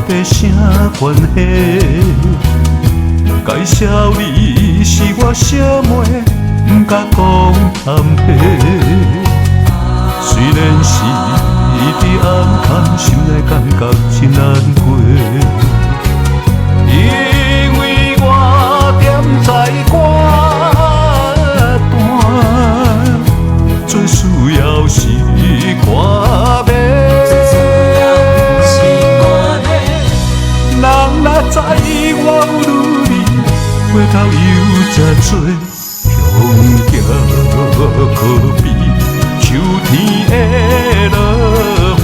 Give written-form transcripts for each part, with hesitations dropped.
要啥关系？介绍你是我小妹，不敢讲谈白。虽然是伫暗坎，心内感觉真难过，因为我踮在歌单，最需要是歌迷。人若知我有努力，回头又真多强行可比。秋天的落花，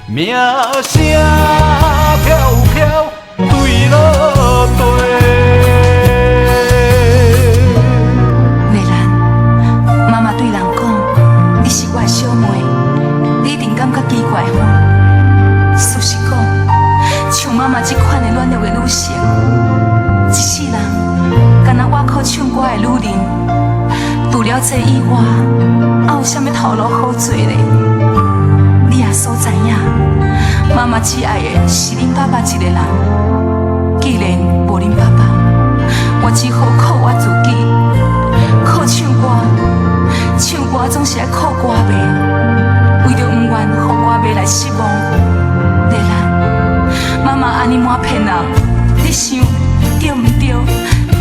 名声飘飘对落地。丽兰，妈妈对人讲，你是我的小妹，你一定感觉奇怪吼。事实讲，像妈妈这款的软弱的女性，一世人干那我靠唱歌的女人，除了这以外，还有啥物头路好做咧？你也所知影，妈妈只爱的是恁爸爸一个人。既然无恁爸爸，我只好靠我自己，靠唱歌。唱歌总是爱靠歌迷，为着不愿予歌迷来失望。丽兰，妈妈安尼瞒骗人，你想对唔对？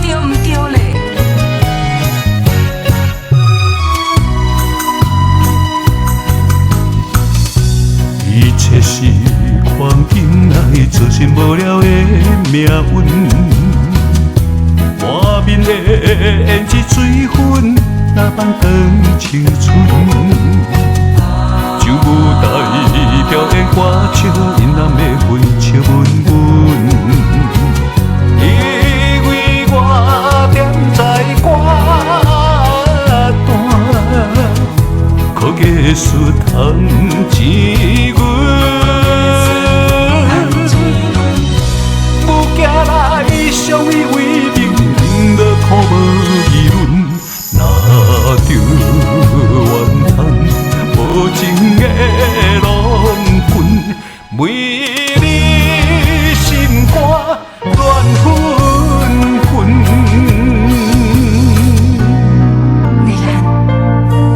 对唔对咧？一切是看紧来造成无了的命运，满面的胭脂水分，哪放长青春？就无代表演歌笑，因男的分笑稳稳。因为我踮在歌单，靠艺术赚钱阮。物件来相依为命，落苦无议论。若着怨叹，无情的龙魂，为你心肝乱纷纷。丽兰，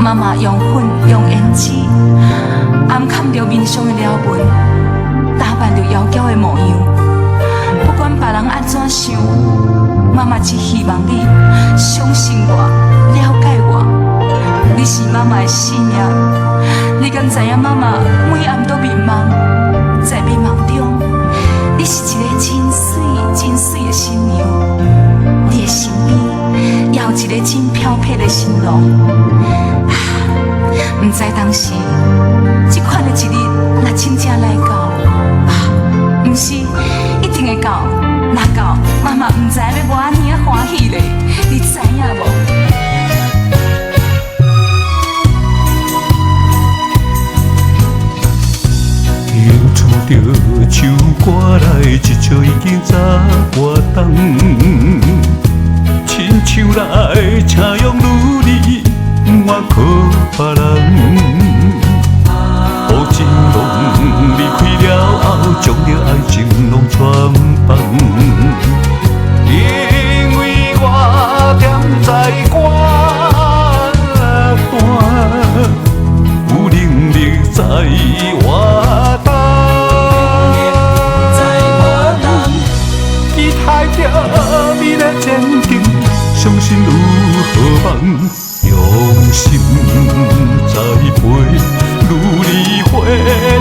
妈妈用粉用胭脂，暗藏着面上的了纹，打扮着妖娇的模样。不管别人安怎想，妈妈只希望你相信我，了解我。你是妈妈的生命，你敢知影妈妈每暗都迷茫，在迷茫中，你是一个真水真水的新娘，你的身边也有一个真飘撇的新郎。不知当时，这款的一日若真正来到，不是一定会到。若到，妈妈不知要无安尼啊欢喜咧，你知影无？又唱着秋歌来，一笑已经早活冬。亲像来请用努力，不愿靠别人。乌金龙离开了后，将着爱情拢全放。因为我踮在歌单，有能力在我担。期待着你的坚定，相信有好梦，用心栽培，努力花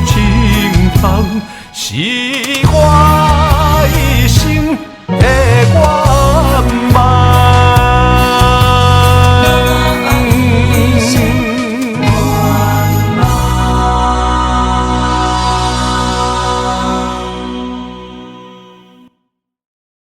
青芳，是我。